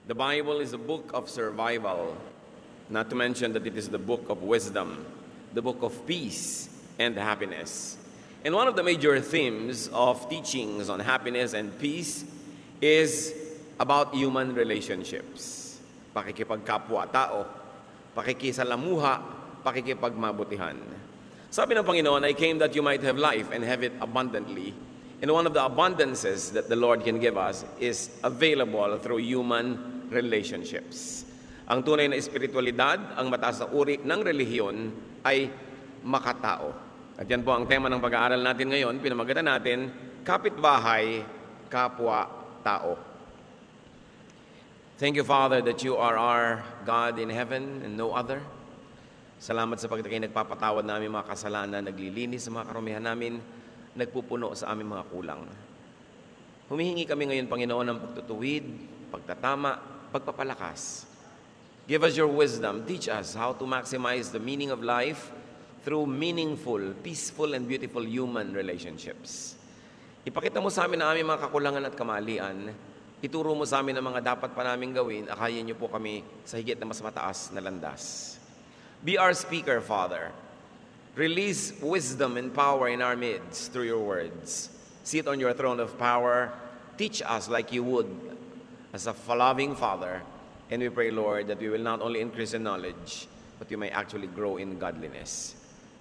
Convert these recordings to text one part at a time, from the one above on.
The Bible is a book of survival, not to mention that it is the book of wisdom, the book of peace and happiness. And one of the major themes of teachings on happiness and peace is about human relationships. Pakikipagkapwa-tao, pakikisalamuha, pakikipagmabutihan. Sabi ng Panginoon, I came that you might have life and have it abundantly. And one of the abundances that the Lord can give us is available through human relationships. Ang tunay na espiritualidad, ang mataas na uri ng relihiyon ay makatao. At yan po ang tema ng pag-aaral natin ngayon. Pinamagatan natin, kapitbahay, kapwa-tao. Thank you, Father, that you are our God in heaven and no other. Salamat sa pagkat kayo nagpapatawad namin mga kasalanan, naglilinis sa mga karumihan namin, nagpupuno sa aming mga kulang. Humihingi kami ngayon, Panginoon, ng pagtutuwid, pagtatama, pagpapalakas. Give us your wisdom. Teach us how to maximize the meaning of life through meaningful, peaceful, and beautiful human relationships. Ipakita mo sa amin ang aming mga kakulangan at kamalian. Ituro mo sa amin ang mga dapat pa namin gawin. Akayin niyo po kami sa higit na mas mataas na landas. Be our speaker, Father. Release wisdom and power in our midst through your words. Sit on your throne of power. Teach us like you would as a loving Father. And we pray, Lord, that we will not only increase in knowledge, but we may actually grow in godliness.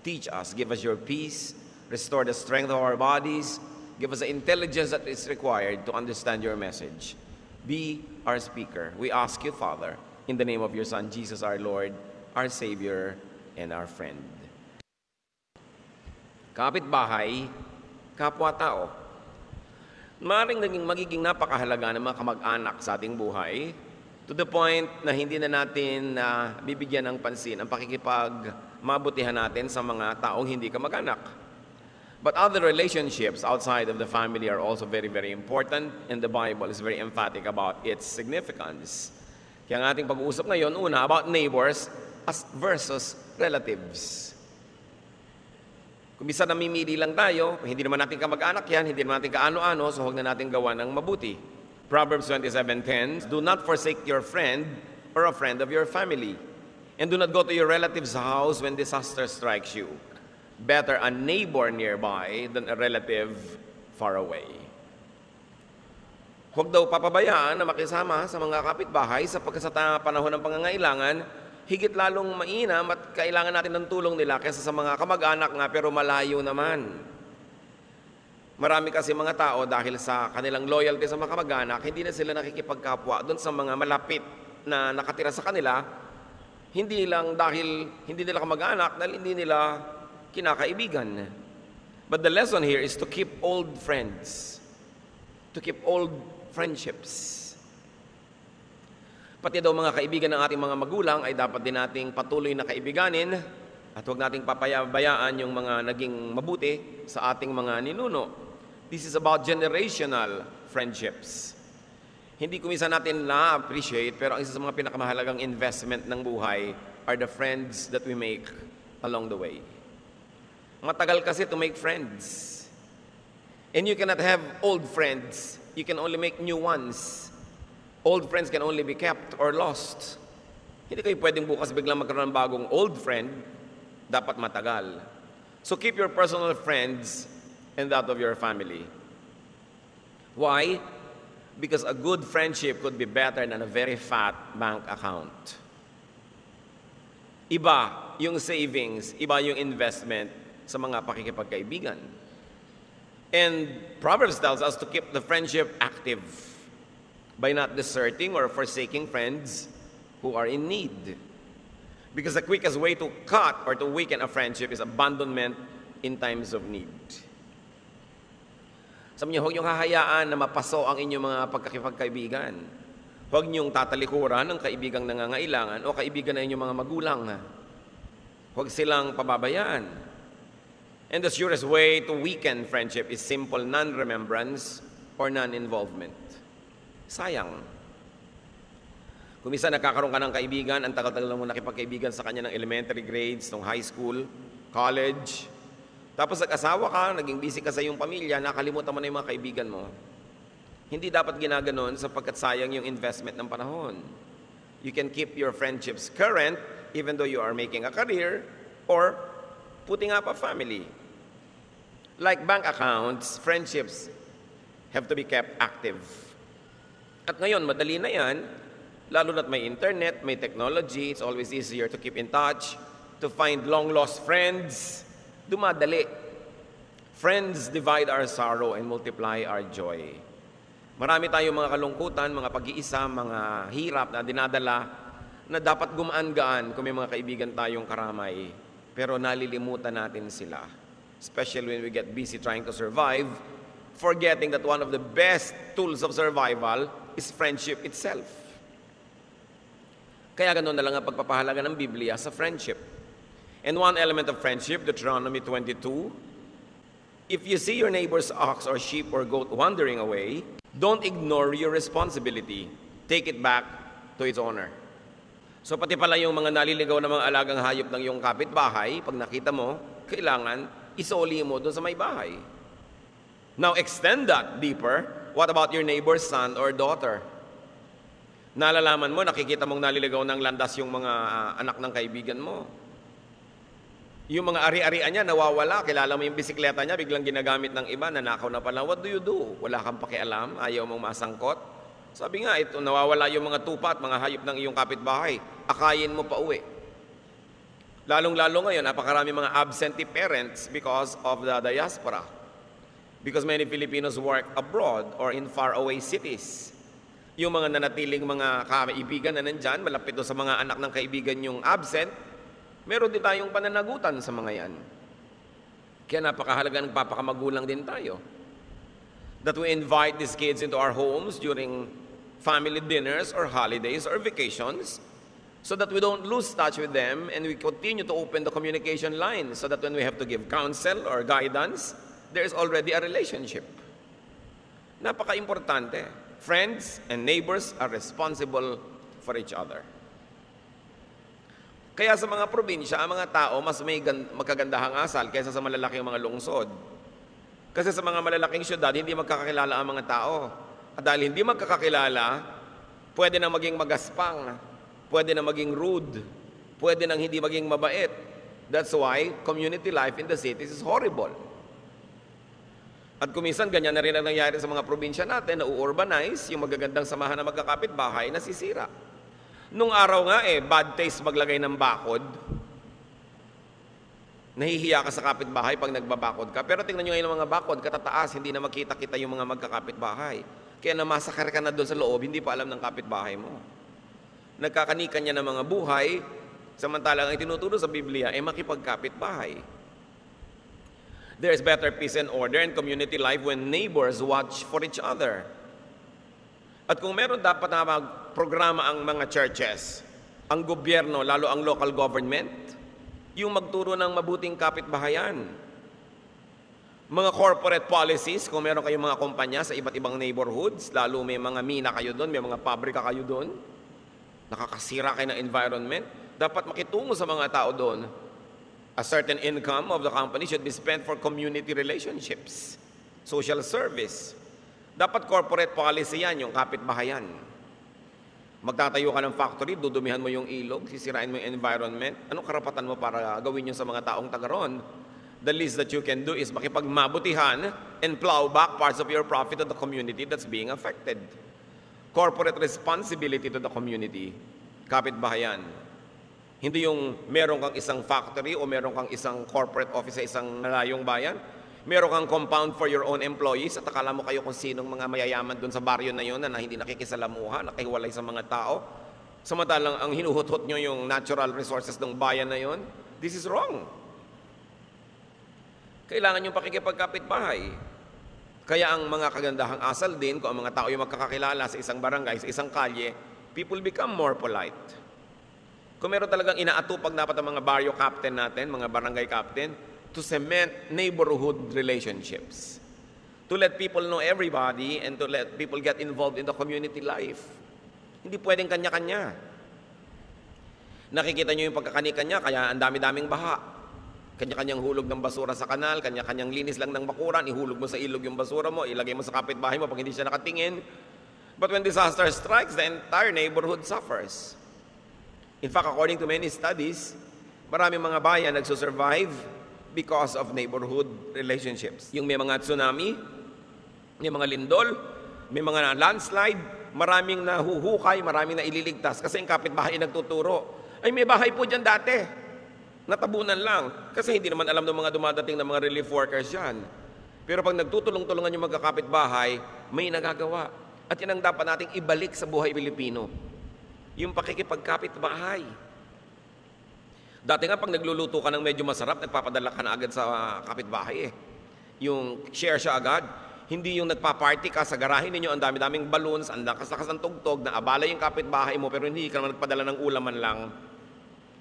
Teach us, give us your peace, restore the strength of our bodies, give us the intelligence that is required to understand your message. Be our speaker. We ask you, Father, in the name of your Son, Jesus our Lord, our Savior, and our friend. Kapitbahay, kapwa-tao. Maaaring magiging napakahalaga ng mga kamag-anak sa ating buhay to the point na hindi na natin bibigyan ng pansin ang pakikipagmabutihan natin sa mga taong hindi kamag-anak. But other relationships outside of the family are also very, very important, and the Bible is very emphatic about its significance. Kaya ang ating pag-uusap ngayon, una, about neighbors versus relatives. Kung bisa namimili lang tayo, hindi naman natin kamag-anak yan, hindi naman natin kaano-ano, so huwag na natin gawa ng mabuti. Proverbs 27:10, do not forsake your friend or a friend of your family, and do not go to your relative's house when disaster strikes you. Better a neighbor nearby than a relative far away. Huwag daw papabayaan na makisama sa mga kapitbahay sapagkat sa panahon ng pangangailangan, higit lalong mainam at kailangan natin ng tulong nila kaysa sa mga kamag-anak nga pero malayo naman. Marami kasi mga tao dahil sa kanilang loyalty sa mga kamag-anak, hindi na sila nakikipagkapwa doon sa mga malapit na nakatira sa kanila, hindi lang dahil hindi nila kamag-anak, dahil hindi nila kinakaibigan. But the lesson here is to keep old friends, to keep old friendships. Pati daw mga kaibigan ng ating mga magulang ay dapat din nating patuloy na kaibiganin at huwag nating papabayaan yung mga naging mabuti sa ating mga ninuno. This is about generational friendships. Hindi kumisa natin na-appreciate, pero ang isa sa mga pinakamahalagang investment ng buhay are the friends that we make along the way. Matagal kasi to make friends. And you cannot have old friends. You can only make new ones. Old friends can only be kept or lost. Hindi kayo pwedeng bukas biglang magkaroon ng bagong old friend. Dapat matagal. So keep your personal friends and that of your family. Why? Because a good friendship could be better than a very fat bank account. Iba yung savings, iba yung investment sa mga pakikipagkaibigan. And Proverbs tells us to keep the friendship active by not deserting or forsaking friends who are in need. Because the quickest way to cut or to weaken a friendship is abandonment in times of need. Sabi niyo, huwag niyong hahayaan na mapaso ang inyong mga pagkakipagkaibigan. Huwag niyong tatalikuran ng kaibigang nangangailangan o kaibigan na inyong mga magulang. Huwag silang pababayaan. And the surest way to weaken friendship is simple non-remembrance or non-involvement. Sayang. Kung minsan nakakaroon ka ng kaibigan, ang tagal-tagal mo nakipagkaibigan sa kanya ng elementary grades, ng high school, college. Tapos nag-asawa ka, naging busy ka sa iyong pamilya, nakalimutan mo na yung mga kaibigan mo. Hindi dapat ginaganon sapagkat sayang yung investment ng panahon. You can keep your friendships current even though you are making a career or putting up a family. Like bank accounts, friendships have to be kept active. At ngayon, madali na yan, lalo na't may internet, may technology, it's always easier to keep in touch, to find long-lost friends. Dumadali. Friends divide our sorrow and multiply our joy. Marami tayong mga kalungkutan, mga pag-iisa, mga hirap na dinadala na dapat gumaan-gaan kung may mga kaibigan tayong karamay. Pero nalilimutan natin sila. Especially when we get busy trying to survive, forgetting that one of the best tools of survival is friendship itself. Kaya ganoon na lang ang pagpapahalaga ng Biblia sa friendship. And one element of friendship, Deuteronomy 22, if you see your neighbor's ox or sheep or goat wandering away, don't ignore your responsibility. Take it back to its owner. So pati pala yung mga naliligaw na mga alagang hayop ng iyong kapitbahay, pag nakita mo, kailangan isoli mo doon sa may bahay. Now extend that deeper. What about your neighbor's son or daughter? Nalalaman mo, nakikita mong naliligaw ng landas yung mga anak ng kaibigan mo. Yung mga ari-arian niya, nawawala. Kilala mo yung bisikleta niya, biglang ginagamit ng iba, nanakaw na pala. What do you do? Wala kang pakialam, ayaw mong masangkot. Sabi nga, ito, nawawala yung mga tupa at mga hayop ng iyong kapitbahay. Akayin mo pa uwi. Lalong-lalo ngayon, napakarami mga absentee parents because of the diaspora. Because many Filipinos work abroad or in faraway cities. Yung mga nanatiling mga kaibigan na nandyan, malapit doon sa mga anak ng kaibigan yung absent, meron din tayong pananagutan sa mga yan. Kaya napakahalaga, nagpapakamagulang din tayo. That we invite these kids into our homes during family dinners or holidays or vacations so that we don't lose touch with them and we continue to open the communication line so that when we have to give counsel or guidance, there is already a relationship. Napaka-importante. Friends and neighbors are responsible for each other. Kaya sa mga probinsya, ang mga tao mas may magkagandahang asal kaysa sa malalaking mga lungsod. Kasi sa mga malalaking syudad, hindi magkakakilala ang mga tao. At dahil hindi magkakakilala, pwede nang maging magaspang, pwede nang maging rude, pwede nang hindi maging mabait. That's why community life in the cities is horrible. At kuminsan, ganyan na rin ang nangyari sa mga probinsya natin, na u-urbanize, yung magagandang samahan na magkakapit-bahay, nasisira. Nung araw nga bad taste maglagay ng bakod. Nahihiya ka sa kapitbahay pag nagbabakod ka. Pero tingnan nyo ngayon ang mga bakod, katataas, hindi na makita-kita yung mga magkakapitbahay. Kaya namasakar ka na doon sa loob, hindi pa alam ng kapitbahay mo. Nagkakanikan niya ng mga buhay, samantalang ang tinuturo sa Biblia ay makipagkapitbahay. There is better peace and order and community life when neighbors watch for each other. At kung meron dapat na magprograma ang mga churches, ang gobyerno, lalo ang local government, yung magturo ng mabuting kapitbahayan. Mga corporate policies, kung meron kayong mga kumpanya sa iba't ibang neighborhoods, lalo may mga mina kayo doon, may mga pabrika kayo doon, nakakasira kayo ng environment, dapat makitungo sa mga tao doon. A certain income of the company should be spent for community relationships, social service. Dapat corporate policy yan, yung kapitbahayan. Magtatayo ka ng factory, dudumihan mo yung ilog, sisirain mo yung environment. Anong karapatan mo para gawin yun sa mga taong taga roon? The least that you can do is makipagmabutihan and plow back parts of your profit to the community that's being affected. Corporate responsibility to the community, kapitbahayan. Hindi yung meron kang isang factory o meron kang isang corporate office sa isang malayong bayan. Meron kang compound for your own employees at akala mo kayo kung sinong mga mayayaman doon sa baryo na yun na hindi nakikisalamuha, nakihiwalay sa mga tao. Samantalang ang hinuhutot nyo yung natural resources ng bayan na yun. This is wrong. Kailangan yung pakikipagkapitbahay. Kaya ang mga kagandahang asal din, kung ang mga tao yung magkakakilala sa isang barangay, sa isang kalye, people become more polite. Kung meron talagang inaatupag dapat ang mga barrio captain natin, mga barangay captain, to cement neighborhood relationships. To let people know everybody and to let people get involved in the community life. Hindi pwedeng kanya-kanya. Nakikita nyo yung pagkakanikan niya, kaya ang dami-daming baha. Kanya-kanyang hulog ng basura sa kanal, kanya-kanyang linis lang ng bakuran, ihulog mo sa ilog yung basura mo, ilagay mo sa kapitbahay mo pag hindi siya nakatingin. But when disaster strikes, the entire neighborhood suffers. In fact, according to many studies, maraming mga bayan nagsusurvive because of neighborhood relationships. Yung may mga tsunami, may mga lindol, may mga landslide, maraming nahuhukay, maraming na ililigtas kasi yung kapitbahay nagtuturo. Ay, may bahay po dyan dati. Natabunan lang. Kasi hindi naman alam ng mga dumadating na mga relief workers yan. Pero pag nagtutulong-tulungan yung magkakapitbahay, may nagagawa. At yan ang dapat nating ibalik sa buhay Pilipino. Yung pakikipagkapitbahay. Dati nga pag nagluluto ka ng medyo masarap, nagpapadala ka na agad sa kapitbahay eh. Yung share siya agad. Hindi yung nagpa-party ka sa garahe ninyo, ang dami-daming balloons, ang lakas-lakas ng tugtog, na abala yung kapitbahay mo, pero hindi ka naman nagpadala ng ulaman lang.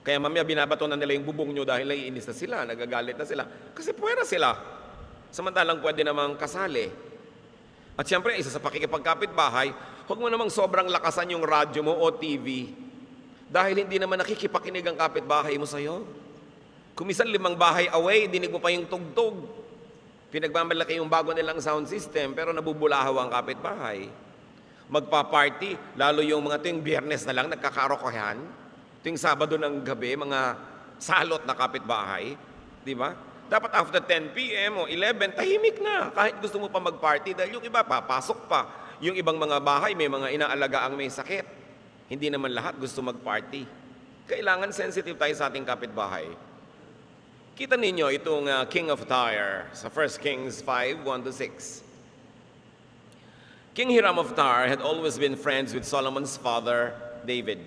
Kaya mamaya binabato na nila yung bubong nyo dahil naiinis na sila, nagagalit na sila. Kasi puwera sila. Samantalang pwede namang kasali. At siyempre, isa sa pakikipagkapitbahay, huwag mo namang sobrang lakasan yung radyo mo o TV. Dahil hindi naman nakikipakinig ang kapitbahay mo sa'yo. Kung minsan 5 bahay away, dinig mo pa yung tugtog. Pinagmamalaki yung bago nilang sound system, pero nabubulahaw ang kapitbahay. Magpa-party, lalo yung mga tuwing Biyernes na lang, nagkakarokohan. Tuwing Sabado ng gabi, mga salot na kapitbahay, di ba? Dapat after 10 p.m. o 11, tahimik na. Kahit gusto mo pa mag-party, dahil yung iba, papasok pa. Yung ibang mga bahay, may mga inaalaga ang may sakit. Hindi naman lahat gusto mag-party. Kailangan sensitive tayo sa ating kapitbahay. Kita ninyo itong King of Tyre sa 1 Kings 5:1-6. King Hiram of Tyre had always been friends with Solomon's father, David.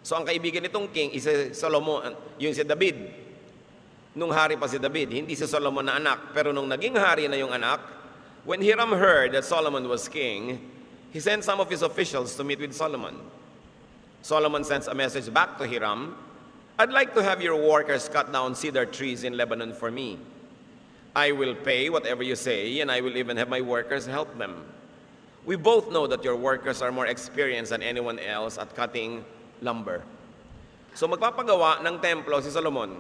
So ang kaibigan nitong king is si Solomon, yung si David. Nung hari pa si David, hindi si Solomon na anak. Pero nung naging hari na yung anak, when Hiram heard that Solomon was king, he sent some of his officials to meet with Solomon. Solomon sends a message back to Hiram, "I'd like to have your workers cut down cedar trees in Lebanon for me. I will pay whatever you say, and I will even have my workers help them. We both know that your workers are more experienced than anyone else at cutting lumber." So magpapagawa ng templo si Solomon.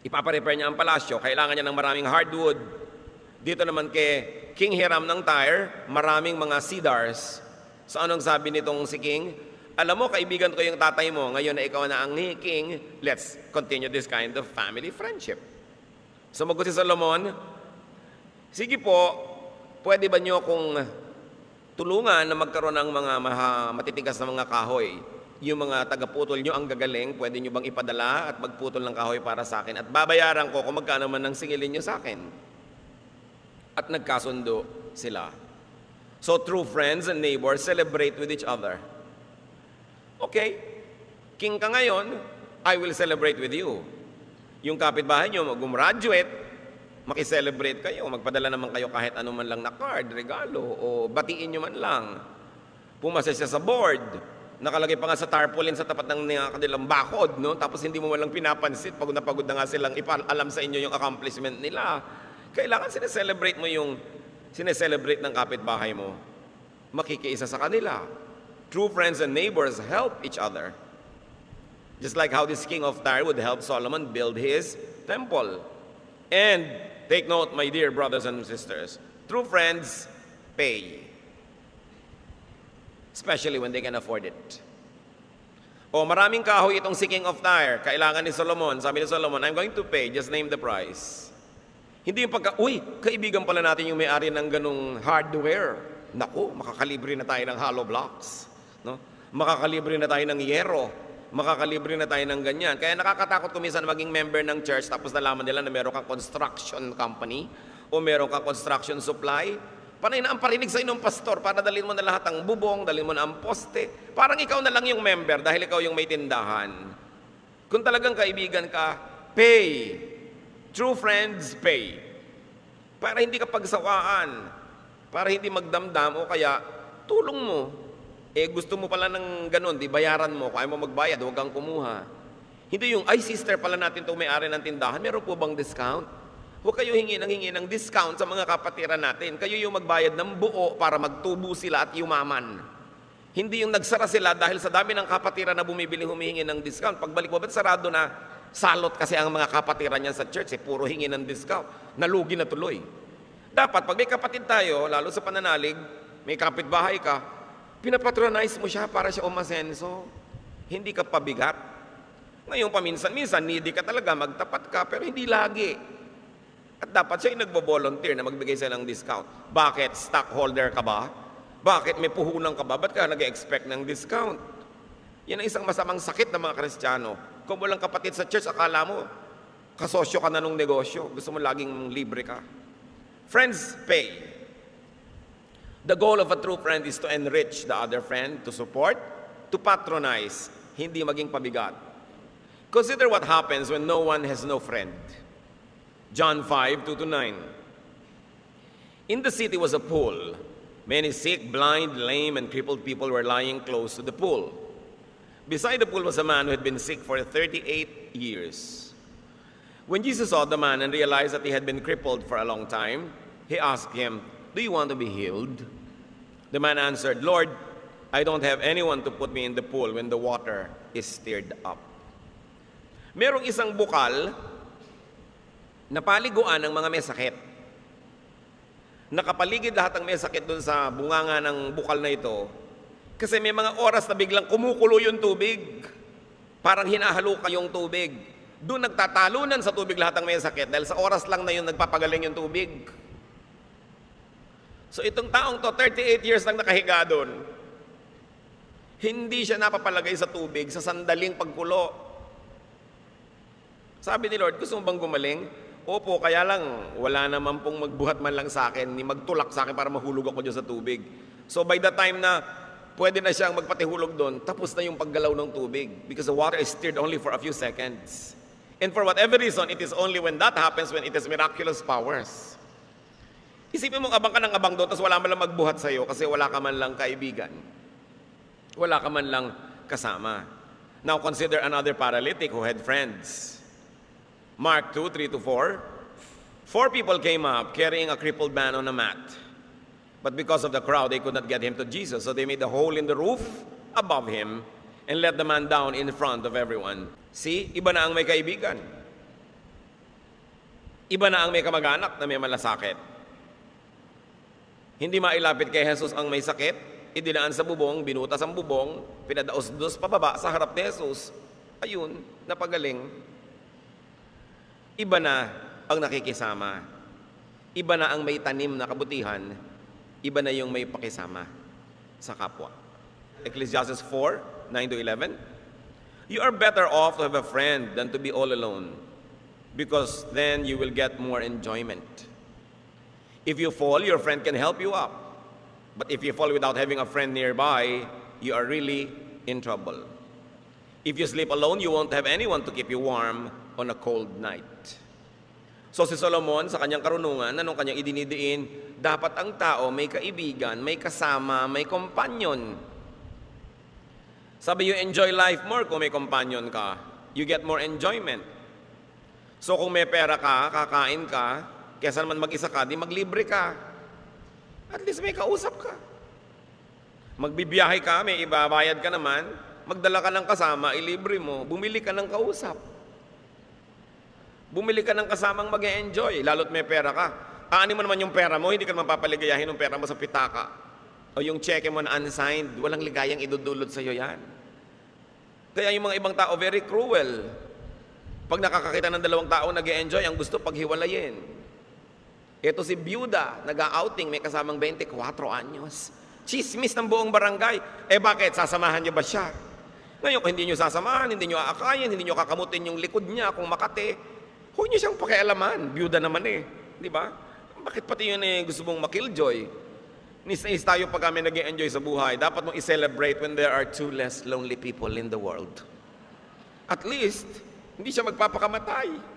Ipaparepair niya ang palasyo. Kailangan niya ng maraming hardwood. Dito naman kay King Hiram ng Tyre, maraming mga cedars. So anong sabi nitong si King? Alam mo, kaibigan ko yung tatay mo. Ngayon na ikaw na ang King, let's continue this kind of family friendship. Sumagot si Solomon, sige po, pwede ba niyo kung tulungan na magkaroon ng mga matitigas na mga kahoy? Yung mga tagaputol nyo ang gagaling, pwede nyo bang ipadala at magputol ng kahoy para sa akin? At babayaran ko kung magkano man ang singilin nyo sa akin. At nagkasundo sila. So true friends and neighbors celebrate with each other. Okay, king ka ngayon, I will celebrate with you. Yung kapitbahay nyo, mag-graduate, makiselebrate kayo, magpadala naman kayo kahit ano man lang na card, regalo, o batiin nyo man lang. Pumasa siya sa board, nakalagay pa nga sa tarpaulin sa tapat ng kanilang bakod, no? Tapos hindi mo walang pinapansin, pagod na pagod na nga silang ipaalam sa inyo yung accomplishment nila. Kailangan sineselebrate mo yung sineselebrate ng kapitbahay mo. Makikiisa sa kanila. True friends and neighbors help each other. Just like how this king of Tyre would help Solomon build his temple. And take note, my dear brothers and sisters, true friends pay. Especially when they can afford it. O maraming kahoy itong si King of Tyre, kailangan ni Solomon. Sabi ni Solomon, I'm going to pay, just name the price. Hindi yung kaibigan pala natin yung may-ari ng ganung hardware. Naku, makakalibre na tayo ng hollow blocks. No? Makakalibre na tayo ng yero. Makakalibre na tayo ng ganyan. Kaya nakakatakot kuminsan maging member ng church tapos nalaman nila na meron kang construction company o meron kang construction supply. Panay na ang parinig sa inong pastor para dalhin mo na lahat ang bubong, dalhin mo na ang poste. Parang ikaw na lang yung member dahil ikaw yung may tindahan. Kung talagang kaibigan ka, pay. True friends, pay. Para hindi ka pagsawaan. Para hindi magdamdam o kaya tulong mo. Gusto mo pala ng ganun, di bayaran mo. Kung ayaw mo magbayad, huwag kang kumuha. Hindi yung, sister pala natin itong may-ari ng tindahan, meron po bang discount? Huwag kayo hingi ng discount sa mga kapatiran natin. Kayo yung magbayad ng buo para magtubo sila at yumaman. Hindi yung nagsara sila dahil sa dami ng kapatiran na bumibili humihingi ng discount. Pagbalik mo, ba't sarado na? Salot kasi ang mga kapatiran niya sa church, puro hingi ng discount. Nalugi na tuloy. Dapat, pag may kapatid tayo, lalo sa pananalig, may kapitbahay ka, pinapatronize mo siya para siya umasenso. Hindi ka pabigat. Ngayon, paminsan-minsan, needy ka talaga, magtapat ka, pero hindi lagi. At dapat siya yung nagbo-volunteer na magbigay siya ng discount. Bakit? Stockholder ka ba? Bakit? May puhunan ka ba? Ba't ka nag-expect ng discount? Yan ang isang masamang sakit ng mga Kristiyano. Kung walang kapatid sa church, akala mo, kasosyo ka na nung negosyo. Gusto mo laging libre ka. Friends pay. The goal of a true friend is to enrich the other friend, to support, to patronize, hindi maging pabigat. Consider what happens when no one has no friend. John 5:2-9. In the city was a pool. Many sick, blind, lame, and crippled people were lying close to the pool. Beside the pool was a man who had been sick for 38 years. When Jesus saw the man and realized that he had been crippled for a long time, he asked him, "Do you want to be healed?" The man answered, "Lord, I don't have anyone to put me in the pool when the water is stirred up." Merong isang bukal na paliguan ng mga may sakit. Nakapaligid lahat ng may sakit doon sa bunganga ng bukal na ito. Kasi may mga oras na biglang kumukulo yung tubig. Parang hinahalukan yung tubig. Doon nagtatalunan sa tubig lahat ng may sakit dahil sa oras lang na yun nagpapagaling yung tubig. So itong taong to, 38 years lang nakahiga doon. Hindi siya napapalagay sa tubig sa sandaling pagkulo. Sabi ni Lord, gusto mo bang gumaling? Opo, kaya lang, wala naman pong magbuhat man lang sa akin, ni magtulak sa akin para mahulog ako dyan sa tubig. So by the time na pwede na siyang magpatihulog doon, tapos na yung paggalaw ng tubig because the water is stirred only for a few seconds. And for whatever reason, it is only when that happens when it has miraculous powers. Isipin mo, abang ka ng abang doon, tapos wala man lang magbuhat sa'yo kasi wala ka man lang kaibigan. Wala ka man lang kasama. Now consider another paralytic who had friends. Mark 2:3-4. 4 people came up carrying a crippled man on a mat. But because of the crowd, they could not get him to Jesus. So they made a hole in the roof above him and let the man down in front of everyone. See, iba na ang may kaibigan. Iba na ang may kamag-anak na may malasakit. Hindi mailapit kay Jesus ang may sakit, idinaan sa bubong, binutas ang bubong, pinadaos-dos pababa sa harap ni Jesus. Ayun, napagaling. Iba na ang nakikisama. Iba na ang may tanim na kabutihan. Iba na yung may pakisama sa kapwa. Ecclesiastes 4:9-11. You are better off to have a friend than to be all alone, because then you will get more enjoyment. If you fall, your friend can help you up. But if you fall without having a friend nearby, you are really in trouble. If you sleep alone, you won't have anyone to keep you warm on a cold night. So si Solomon, sa kanyang karunungan, anong kanyang idinidiin? Dapat ang tao may kaibigan, may kasama, may companion. Sabi, you enjoy life more kung may companion ka. You get more enjoyment. So kung may pera ka, kakain ka, kesa naman mag-isa ka, di maglibre ka. At least may kausap ka. Magbibiyahe ka, may ibabayad ka naman, magdala ka ng kasama, ilibre mo, bumili ka ng kausap. Bumili ka ng kasamang mag-e-enjoy, lalo't may pera ka. Aanin mo naman yung pera mo, hindi ka naman papaligayahin yung pera mo sa pitaka. O yung cheque mo na unsigned, walang ligayang idudulot sa'yo yan. Kaya yung mga ibang tao, very cruel. Pag nakakakita ng dalawang tao nag-e-enjoy, ang gusto paghiwalayin. Ito si Byuda, nag-outing, may kasamang 24 anyos. Chismis ng buong barangay. Eh bakit? Sasamahan niyo ba siya? Ngayon, kung hindi niyo sasamahan, hindi niyo aakayin, hindi niyo kakamutin yung likod niya kung makate, huwag niyo siyang pakialaman. Byuda naman eh. Di ba? Bakit pati yun gusto mong makilljoy? Nis-nis tayo pag kami nag-enjoy sa buhay. Dapat mong i-celebrate when there are 2 less lonely people in the world. At least, hindi siya magpapakamatay.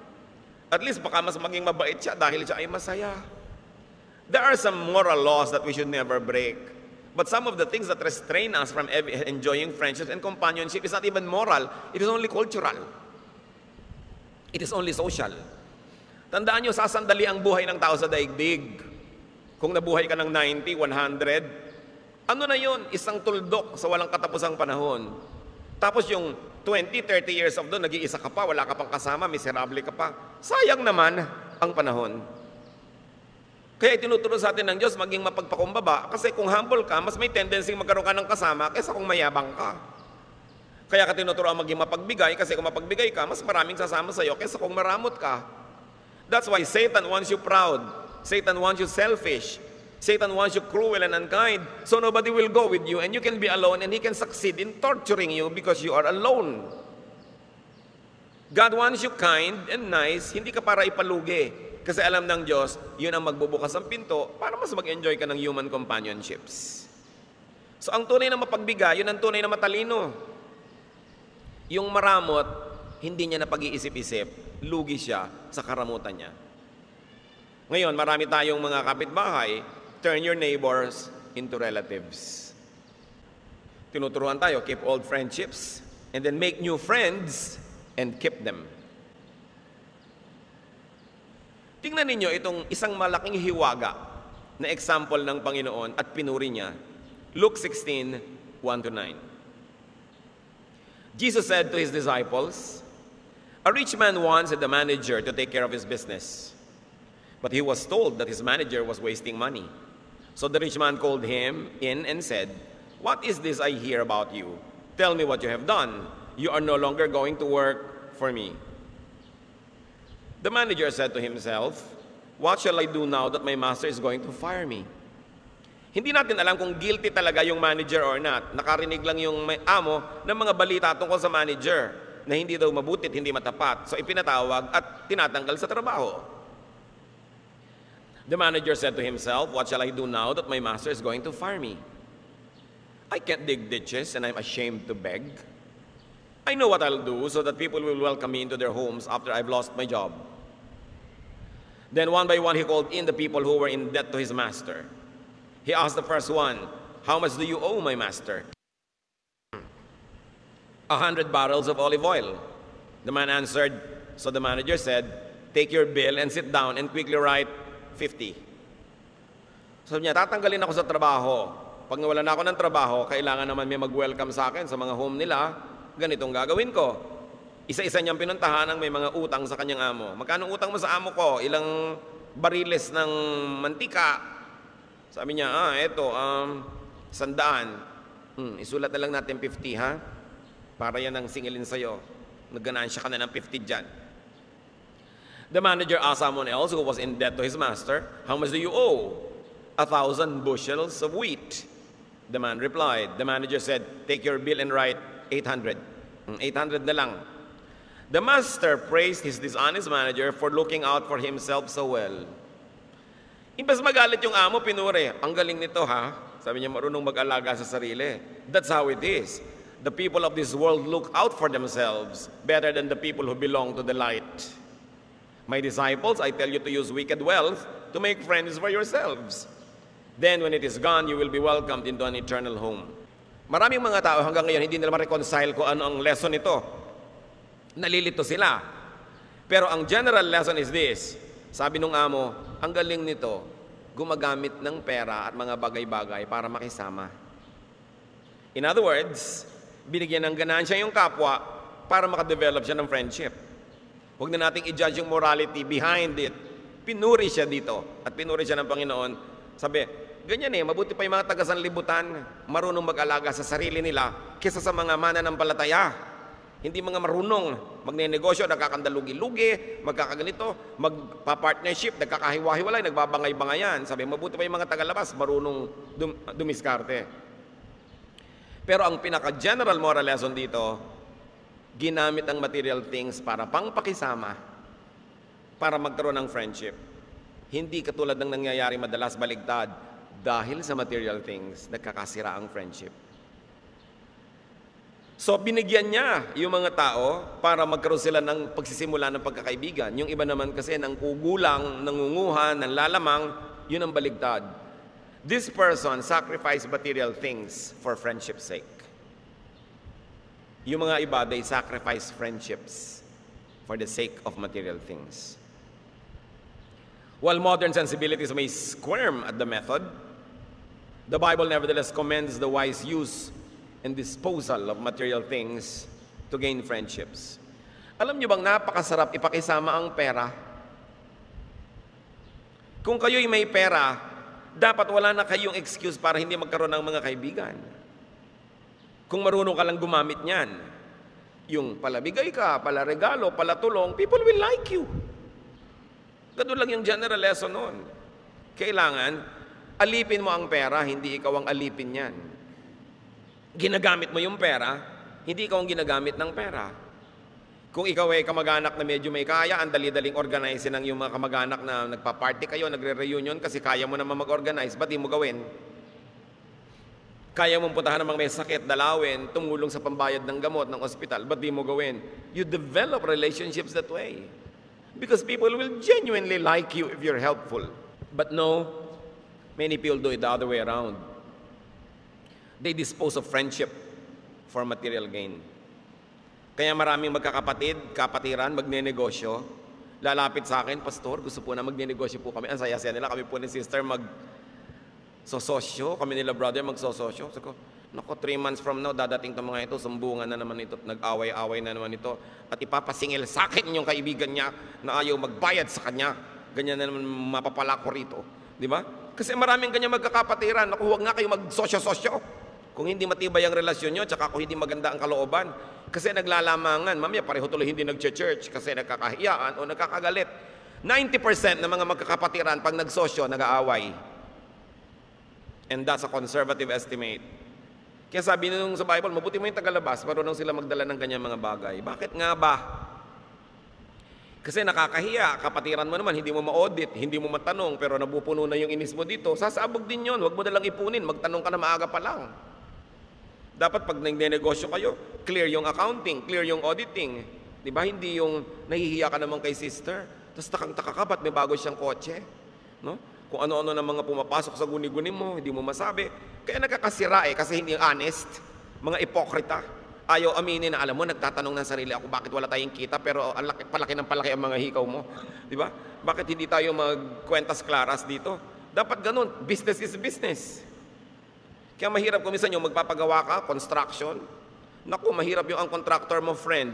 At least, baka mas maging mabait siya dahil siya ay masaya. There are some moral laws that we should never break. But some of the things that restrain us from enjoying friendships and companionship is not even moral. It is only cultural. It is only social. Tandaan nyo, sasandali ang buhay ng tao sa daigdig. Kung nabuhay ka ng 90, 100, ano na yun? Isang tuldok sa walang katapusang panahon. Tapos yung 20, 30 years of doon, nag-iisa ka pa, wala ka pang kasama, miserable ka pa. Sayang naman ang panahon. Kaya itinuturo sa atin ng Diyos maging mapagpakumbaba kasi kung humble ka, mas may tendency magkaroon ka ng kasama kaysa kung mayabang ka. Kaya ka tinuturoan maging mapagbigay kasi kung mapagbigay ka, mas maraming sasama sa iyo kaysa kung maramot ka. That's why Satan wants you proud. Satan wants you selfish. Satan wants you cruel and unkind. So nobody will go with you and you can be alone and he can succeed in torturing you because you are alone. God wants you kind and nice, hindi ka para ipalugi. Kasi alam ng Diyos, yun ang magbubukas ng pinto para mas mag-enjoy ka ng human companionships. So ang tunay na mapagbigay, yun ang tunay na matalino. Yung maramot, hindi niya na pag-iisip-isip, lugi siya sa karamutan niya. Ngayon, marami tayong mga kapitbahay, turn your neighbors into relatives. Tinuturuan tayo, keep old friendships, and then make new friends and keep them. Tingnan ninyo itong isang malaking hiwaga na example ng Panginoon at pinuri niya. Luke 16, 1-9. Jesus said to his disciples, "A rich man wanted the manager to take care of his business. But he was told that his manager was wasting money. So the rich man called him in and said, 'What is this I hear about you? Tell me what you have done. You are no longer going to work for me.' The manager said to himself, 'What shall I do now that my master is going to fire me?'" Hindi natin alam kung guilty talaga yung manager or not. Nakarinig lang yung may amo ng mga balita tungkol sa manager na hindi daw mabuti at hindi matapat. So ipinatawag at tinatanggal sa trabaho. The manager said to himself, "What shall I do now that my master is going to fire me? I can't dig ditches and I'm ashamed to beg. I know what I'll do so that people will welcome me into their homes after I've lost my job." Then one by one he called in the people who were in debt to his master. He asked the first one, "How much do you owe my master?" 100 barrels of olive oil. The man answered. So the manager said, "Take your bill and sit down and quickly write 50. Sabi niya, tatanggalin ako sa trabaho. Pag nawalan ako ng trabaho, kailangan naman may mag-welcome sa akin sa mga home nila. Ganitong gagawin ko. Isa-isa niyang pinuntahan ang may mga utang sa kanyang amo. "Magkano utang mo sa amo ko?" "Ilang bariles ng mantika." Sabi niya, eto, 100. Isulat na lang natin 50, ha? Para yan ang singilin sa'yo. Nagganansya ka na ng 50 dyan. The manager asked someone else who was in debt to his master, "How much do you owe?" 1,000 bushels of wheat. The man replied. The manager said, "Take your bill and write 800. 800 na lang. The master praised his dishonest manager for looking out for himself so well. Imbes magalit yung amo, pinuri. "Ang galing nito, ha?" Sabi niya, marunong mag-alaga sa sarili. That's how it is. The people of this world look out for themselves better than the people who belong to the light. My disciples, I tell you to use wicked wealth to make friends for yourselves. Then when it is gone, you will be welcomed into an eternal home. Maraming mga tao hanggang ngayon hindi nila ma-reconcile kung ano ang lesson nito. Nalilito sila. Pero ang general lesson is this. Sabi nung amo, ang galing nito, gumagamit ng pera at mga bagay-bagay para makisama. In other words, binigyan ng ganansya yung kapwa para makadevelop siya ng friendship. Huwag na nating i-judge yung morality behind it. Pinuri siya dito at pinuri siya ng Panginoon. Sabi, ganyan mabuti pa yung mga taga-sanlibutan, marunong mag-alaga sa sarili nila kaysa sa mga mananampalataya. Hindi mga marunong, magne-negosyo, nagkakandalugi-lugi, magkakaganito, magpa-partnership, nagkakahiwa-hiwalay, nagbabangay-bangayan. Sabi, mabuti pa yung mga tagalabas, marunong dumiskarte. Pero ang pinaka-general moral lesson dito, ginamit ang material things para pangpakisama, para magkaroon ng friendship. Hindi katulad ng nangyayari madalas baligtad, dahil sa material things, nagkakasira ang friendship. So, binigyan niya yung mga tao para magkaroon sila ng pagsisimula ng pagkakaibigan. Yung iba naman kasi nang kugulang, nangunguha, nanlalamang, yun ang baligtad. This person sacrificed material things for friendship's sake. Yung mga iba, they sacrifice friendships for the sake of material things. While modern sensibilities may squirm at the method, the Bible nevertheless commends the wise use and disposal of material things to gain friendships. Alam niyo bang napakasarap ipakisama ang pera? Kung kayo'y may pera, dapat wala na kayong excuse para hindi magkaroon ng mga kaibigan. Kung marunong ka lang gumamit niyan, yung palabigay ka, palaregalo, palatulong, people will like you. Ganun lang yung general lesson noon. Kailangan, alipin mo ang pera, hindi ikaw ang alipin niyan. Ginagamit mo yung pera, hindi ikaw ang ginagamit ng pera. Kung ikaw ay kamag-anak na medyo may kaya, ang dali-daling organize ng yung mga kamag-anak na nagpa-party kayo, nagre-reunion kasi kaya mo naman mag-organize, ba't di mo gawin? Kaya mong puntahan namang may sakit, dalawin, tumulong sa pambayad ng gamot ng ospital, ba't di mo gawin? You develop relationships that way. Because people will genuinely like you if you're helpful. But no, many people do it the other way around. They dispose of friendship for material gain. Kaya maraming magkakapatid, kapatiran, magnenegosyo, lalapit sa akin, Pastor, gusto po na magnenegosyo po kami. Ang saya-saya nila, kami po ni sister magsososyo, kami nila brother magsososyo. Sabi ko, naku, 3 months from now, dadating itong mga ito, sumbungan na naman ito, nag-away-away na naman ito, at ipapasingil sa akin yung kaibigan niya na ayaw magbayad sa kanya. Ganyan na naman mapapala ko rito. Di ba? Kasi maraming ganyan magkakapatiran. Naku, huwag nga kayo magsosyo-sosyo. Kung hindi matibay ang relasyon nyo, tsaka kung hindi maganda ang kalooban. Kasi naglalamangan, mamaya pareho tuloy hindi nag-church kasi nagkakahiyaan o nagkakagalit. 90% ng mga magkakapatiran pag nagsosyo, nag-aaway. And that's a conservative estimate. Kaya sabi nung sa Bible, mabuti mo yung tagalabas, marunong sila magdala ng ganyan mga bagay. Bakit nga ba? Kasi nakakahiya, kapatiran mo naman, hindi mo ma-audit, hindi mo matanong, pero napupuno na yung inis mo dito, sasabog din yon, huwag mo nalang ipunin, magtanong ka na maaga pa lang. Dapat pag nagnenegosyo kayo, clear yung accounting, clear yung auditing. Di ba? Hindi yung nahihiya ka naman kay sister, tapos takang-taka ka, ba't may bago siyang kotse? No? Kung ano-ano na mga pumapasok sa guni-guni mo, hindi mo masabi. Kaya nagkakasira kasi hindi honest. Mga ipokrita. Ayaw aminin na, alam mo, nagtatanong ng sarili ako, bakit wala tayong kita, pero palaki ng palaki ang mga hikaw mo. Di ba? Bakit hindi tayo magkwentas klaras dito? Dapat ganun. Business is business. Kaya mahirap kung minsan yung magpapagawa ka, construction. Naku, mahirap yung ang contractor mo, friend.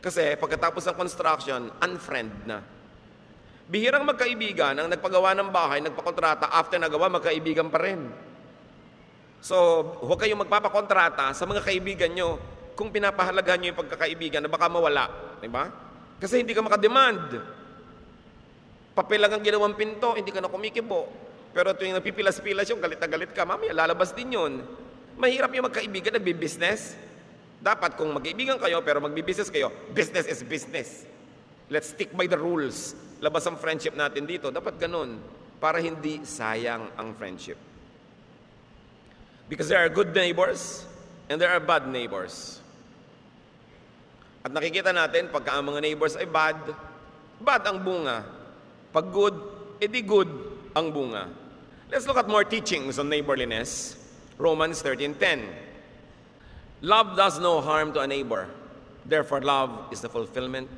Kasi pagkatapos ng construction, unfriend na. Bihirang magkaibigan ang nagpagawa ng bahay, nagpakontrata, after nagawa, magkaibigan pa rin. So, huwag kayong magpapakontrata sa mga kaibigan nyo kung pinapahalagahan nyo yung pagkakaibigan na baka mawala. Diba? Kasi hindi ka makademand. Papel lang ang ginawang pinto, hindi ka na kumikibo. Pero tuwing napipilas-pilas yung galit na galit ka, mamaya lalabas din yun. Mahirap yung magkaibigan, nagbi-business. Dapat kung mag-iibigan kayo, pero magbi-business kayo, business is business. Let's stick by the rules. Labas ang friendship natin dito. Dapat ganun, para hindi sayang ang friendship. Because there are good neighbors and there are bad neighbors. At nakikita natin, pagka ang mga neighbors ay bad, bad ang bunga. Pag good, edi good ang bunga. Let's look at more teachings on neighborliness. Romans 13:10. Love does no harm to a neighbor. Therefore, love is the fulfillment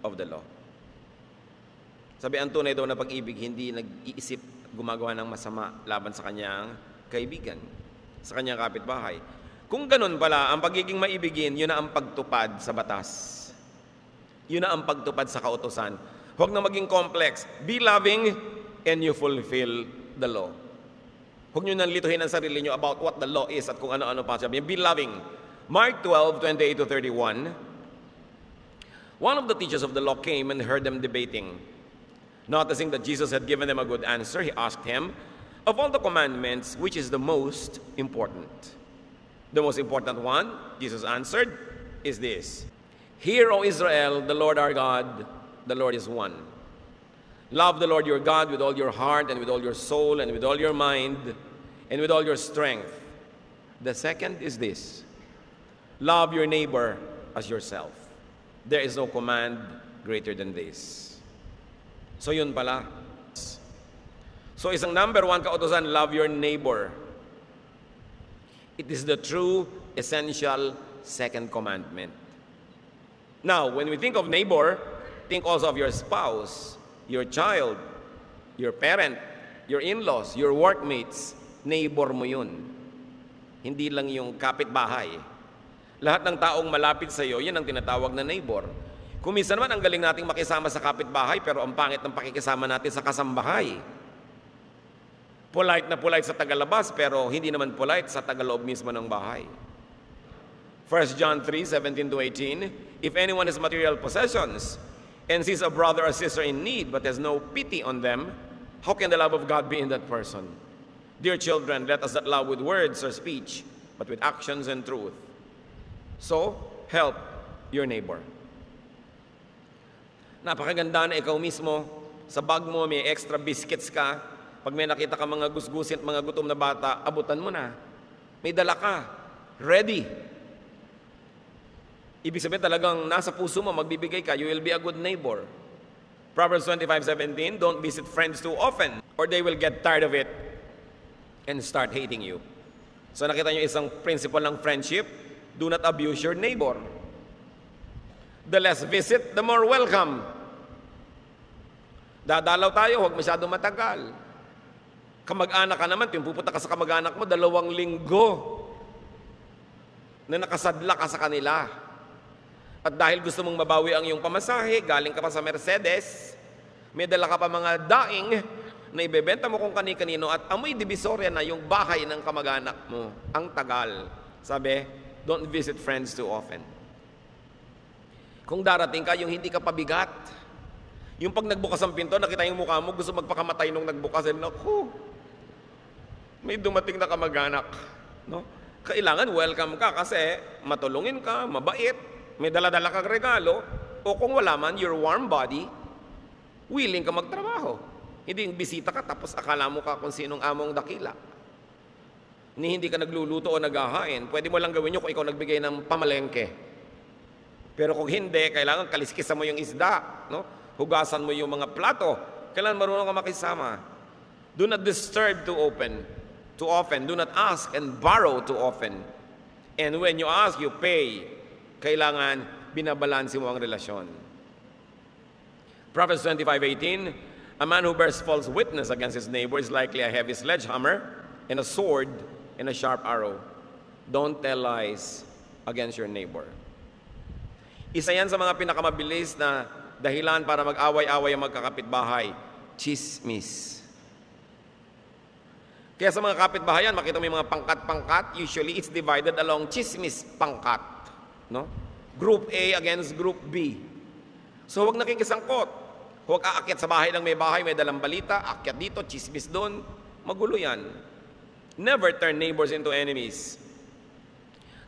of the law. Sabi, ang tunay daw na pag-ibig, hindi nag-iisip at gumagawa ng masama laban sa kanyang kaibigan, sa kanyang kapitbahay. Kung ganun pala, ang pagiging maibigin, yun na ang pagtupad sa batas. Yun na ang pagtupad sa kautusan. Huwag na maging complex. Be loving and you fulfill the law. Huwag nyo nang lituhin ang sarili nyo about what the law is at kung ano-ano pa sabihin. Be loving. Mark 12:28-31. One of the teachers of the law came and heard them debating. Noticing that Jesus had given them a good answer, he asked him, of all the commandments, which is the most important? The most important one, Jesus answered, is this. Hear, O Israel, the Lord our God, the Lord is one. Love the Lord your God with all your heart and with all your soul and with all your mind and with all your strength. The second is this. Love your neighbor as yourself. There is no command greater than this. So yun pala. So isang number one kautusan, love your neighbor. It is the true, essential second commandment. Now, when we think of neighbor, think also of your spouse, your child, your parent, your in-laws, your workmates. Neighbor mo yun. Hindi lang yung kapitbahay. Lahat ng taong malapit sa iyo, yan ang tinatawag na neighbor. Kung minsan naman, ang galing nating makisama sa kapitbahay, pero ang pangit ng pakikisama natin sa kasambahay. Polite na polite sa tagalabas, pero hindi naman polite sa tagaloob mismo ng bahay. 1 John 3:17-18, if anyone has material possessions and sees a brother or sister in need but has no pity on them, how can the love of God be in that person? Dear children, let us not love with words or speech, but with actions and truth. So, help your neighbor. Napakaganda na ikaw mismo, sa bag mo may extra biscuits ka, pag may nakita ka mga gusgusin at mga gutom na bata, abutan mo na. May dala ka. Ready. Ibig sabihin talagang nasa puso mo, magbibigay ka, you will be a good neighbor. Proverbs 25:17, don't visit friends too often, or they will get tired of it and start hating you. So nakita nyo isang principle ng friendship, do not abuse your neighbor. The less visit, the more welcome. Dadalaw tayo, huwag masyado matagal. Kamag-anak ka naman, pupunta ka sa kamag-anak mo, 2 linggo na nakasadla ka sa kanila. At dahil gusto mong mabawi ang iyong pamasahe, galing ka pa sa Mercedes, may dala ka pa mga daing na ibebenta mo kung kani-kanino at amoy divisoria na yung bahay ng kamag-anak mo. Ang tagal. Sabi, don't visit friends too often. Kung darating ka, yung hindi ka pabigat. Yung pag nagbukas ang pinto, nakita yung mukha mo, gusto magpakamatay nung nagbukas. Naku, may dumating na kamag-anak. No? Kailangan welcome ka kasi matulungin ka, mabait, may dala-dala kang regalo, o kung wala man, your warm body, willing ka magtrabaho. Hindi yung bisita ka tapos akala mo ka kung sinong among dakila. Hindi ka nagluluto o naghahain. Pwede mo lang gawin yun kung ikaw nagbigay ng pamalengke. Pero kung hindi, kailangan kaliskisan mo yung isda, no? Hugasan mo yung mga plato. Kailangan marunong ka makisama. Do not disturb too often. Do not ask and borrow too often. And when you ask, you pay. Kailangan binabalanse mo ang relasyon. Proverbs 25:18, a man who bears false witness against his neighbor is likely a heavy sledgehammer and a sword and a sharp arrow. Don't tell lies against your neighbor. Isa yan sa mga pinakamabilis na dahilan para mag-away-away ang magkakapitbahay. Chismis. Kaya sa mga kapitbahayan, makita mo yung mga pangkat-pangkat, usually it's divided along chismis pangkat. No? Group A against Group B. So huwag nakikisangkot. Huwag aakyat sa bahay ng may bahay, may dalang balita, aakyat dito, chismis doon. Magulo yan. Never turn neighbors into enemies.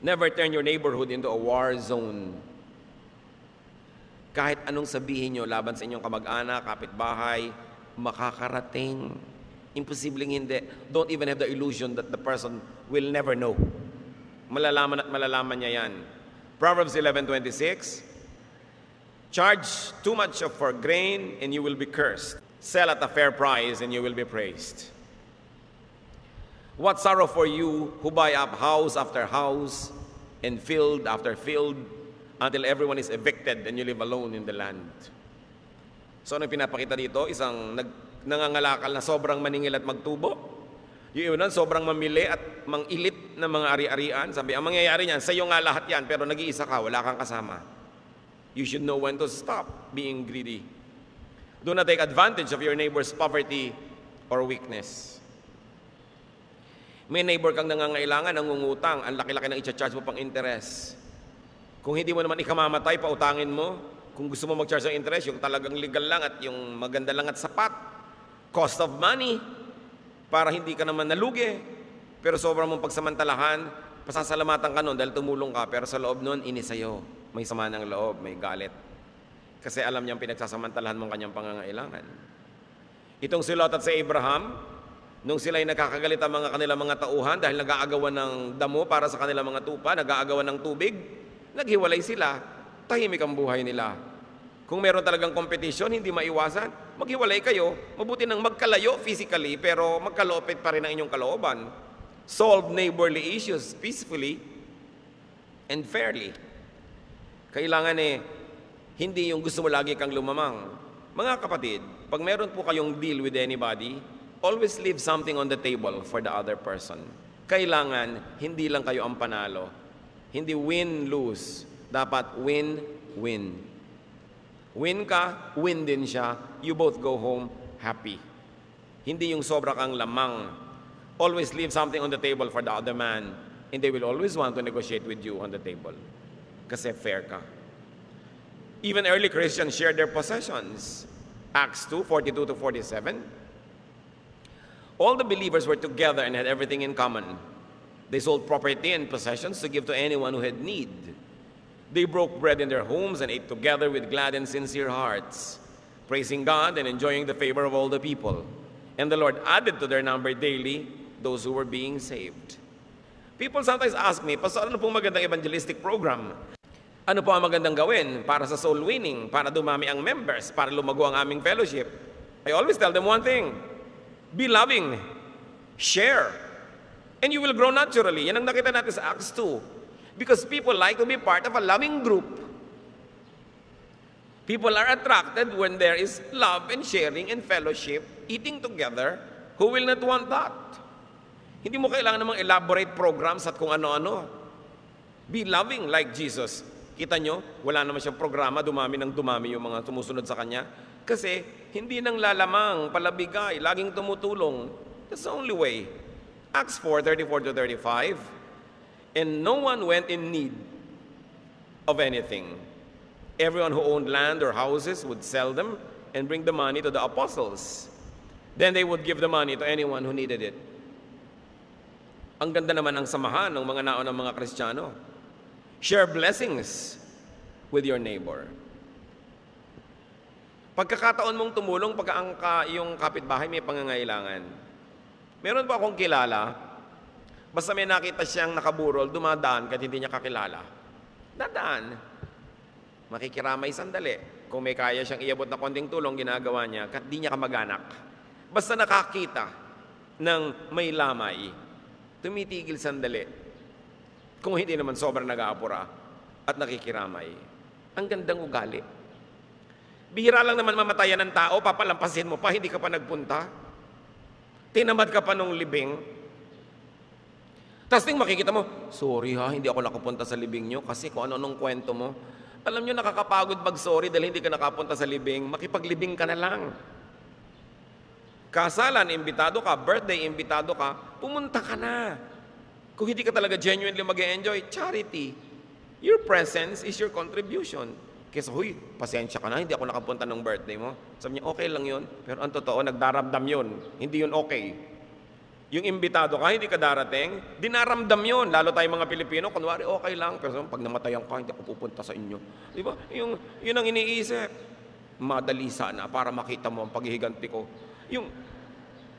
Never turn your neighborhood into a war zone. Kahit anong sabihin nyo laban sa inyong kamag-anak, kapitbahay, makakarating. Imposibleng hindi. Don't even have the illusion that the person will never know. Malalaman at malalaman niya yan. Proverbs 11:26, charge too much for grain and you will be cursed. Sell at a fair price and you will be praised. What sorrow for you who buy up house after house and field after field until everyone is evicted and you live alone in the land. So ano pinapakita dito? Isang nangangalakal na sobrang maningil at magtubo. Yung iba sobrang mamili at mangilit na mga ari-arian. Sabi, ang mangyayari niyan, sa'yo nga lahat yan, pero nag-iisa ka, wala kang kasama. You should know when to stop being greedy. Do not take advantage of your neighbor's poverty or weakness. May neighbor kang nangangailangan, nangungutang, ang laki-laki ng i-charge mo pang interest. Kung hindi mo naman ikamamatay, pautangin mo. Kung gusto mo mag-charge ng interest, yung talagang legal lang at yung maganda lang at sapat. Cost of money. Para hindi ka naman nalugi. Pero sobrang mong pagsamantalahan, pasasalamatan ka nun dahil tumulong ka, pero sa loob nun, inis sa'yo. May sama ng loob, may galit. Kasi alam niyang pinagsasamantalahan mong kanyang pangangailangan. Itong si Lot at si Abraham, nung sila'y nakakagalit ang mga kanilang mga tauhan dahil nag-aagawan ng damo para sa kanilang mga tupa, nag-aagawan ng tubig, naghiwalay sila, tahimik ang buhay nila. Kung meron talagang competition, hindi maiwasan, maghiwalay kayo, mabuti nang magkalayo physically, pero magkalopit pa rin ang inyong kalooban. Solve neighborly issues peacefully and fairly. Kailangan hindi yung gusto mo lagi kang lumamang. Mga kapatid, pag meron po kayong deal with anybody, always leave something on the table for the other person. Kailangan, hindi lang kayo ang panalo. Hindi win-lose. Dapat win-win. Win ka, win din siya. You both go home happy. Hindi yung sobra kang lamang. Always leave something on the table for the other man. And they will always want to negotiate with you on the table. Kasi fair ka. Even early Christians shared their possessions. Acts 2:42-47. All the believers were together and had everything in common. They sold property and possessions to give to anyone who had need. They broke bread in their homes and ate together with glad and sincere hearts, praising God and enjoying the favor of all the people. And the Lord added to their number daily those who were being saved. People sometimes ask me, Pastor, ano pong magandang evangelistic program? Ano po ang magandang gawin para sa soul winning, para dumami ang members, para lumago ang aming fellowship? I always tell them one thing, be loving, share, and you will grow naturally. Yan ang nakita natin sa Acts 2. Because people like to be part of a loving group. People are attracted when there is love and sharing and fellowship, eating together. Who will not want that? Hindi mo kailangan namang elaborate programs at kung ano-ano. Be loving like Jesus. Kita nyo, wala naman siyang programa, dumami ng dumami yung mga sumusunod sa Kanya. Kasi hindi nang lalamang, palabigay, laging tumutulong. That's the only way. Acts 4:34-35. And no one went in need of anything. Everyone who owned land or houses would sell them and bring the money to the apostles. Then they would give the money to anyone who needed it. Ang ganda naman ang samahan ng mga naon ng mga Kristiyano. Share blessings with your neighbor. Pagkakataon mong tumulong pagka yung kapitbahay may pangangailangan. Meron pa akong kilala, basta may nakita siyang nakaburol, dumadaan kahit hindi niya kakilala. Dadaan. Makikiramay sandali. Kung may kaya siyang iabot na konting tulong, ginagawa niya, kahit di niya kamag-anak. Basta nakakita ng may lamay, tumitigil sandali. Kung hindi naman sobrang nag-aapura at nakikiramay. Ang gandang ugali. Bihira lang naman mamatayan ng tao, papalampasin mo pa, hindi ka pa nagpunta. Tinamad ka pa nung libing. Tapos makikita mo, sorry ha, hindi ako nakapunta sa libing nyo kasi kung ano-anong kwento mo. Alam nyo, nakakapagod mag-sorry dahil hindi ka nakapunta sa libing. Makipaglibing ka na lang. Kasalan, imbitado ka. Birthday, imbitado ka. Pumunta ka na. Kung hindi ka talaga genuinely mag-enjoy, charity. Your presence is your contribution. Kesa, huy, pasensya ka na, hindi ako nakapunta ng birthday mo. Sabi niya, okay lang yun. Pero ang totoo, nagdaramdam yun. Hindi yun okay. Yung imbitado ka, hindi ka darating, dinaramdam yun. Lalo tayong mga Pilipino, kunwari, okay lang. Pero pag namatayan ka, hindi ako pupunta sa inyo. Di ba? Yun ang iniisip. Madali sana para makita mo ang paghihiganti ko.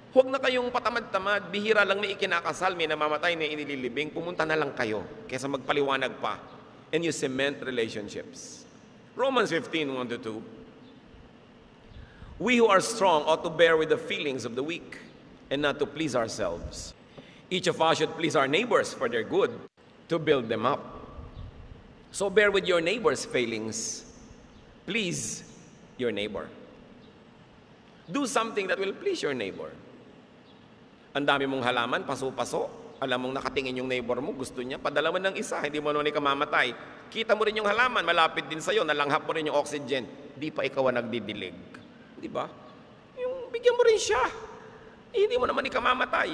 Huwag na kayong patamad-tamad. Bihira lang may ikinakasal, may namamatay, may inililibing. Pumunta na lang kayo kaysa magpaliwanag pa. And you cement relationships. Romans 15:1-2. We who are strong ought to bear with the feelings of the weak and not to please ourselves. Each of us should please our neighbors for their good, to build them up. So bear with your neighbor's failings. Please your neighbor. Do something that will please your neighbor. Ang dami mong halaman, paso-paso. Alam mong nakatingin yung neighbor mo, gusto niya, padala mo ng isa, hindi mo naman ikamamatay. Kita mo rin yung halaman, malapit din sa'yo, nalanghap mo rin yung oxygen. Di pa ikaw ang nagdidilig. Di ba? Yung bigyan mo rin siya. Hindi mo naman ikamamatay.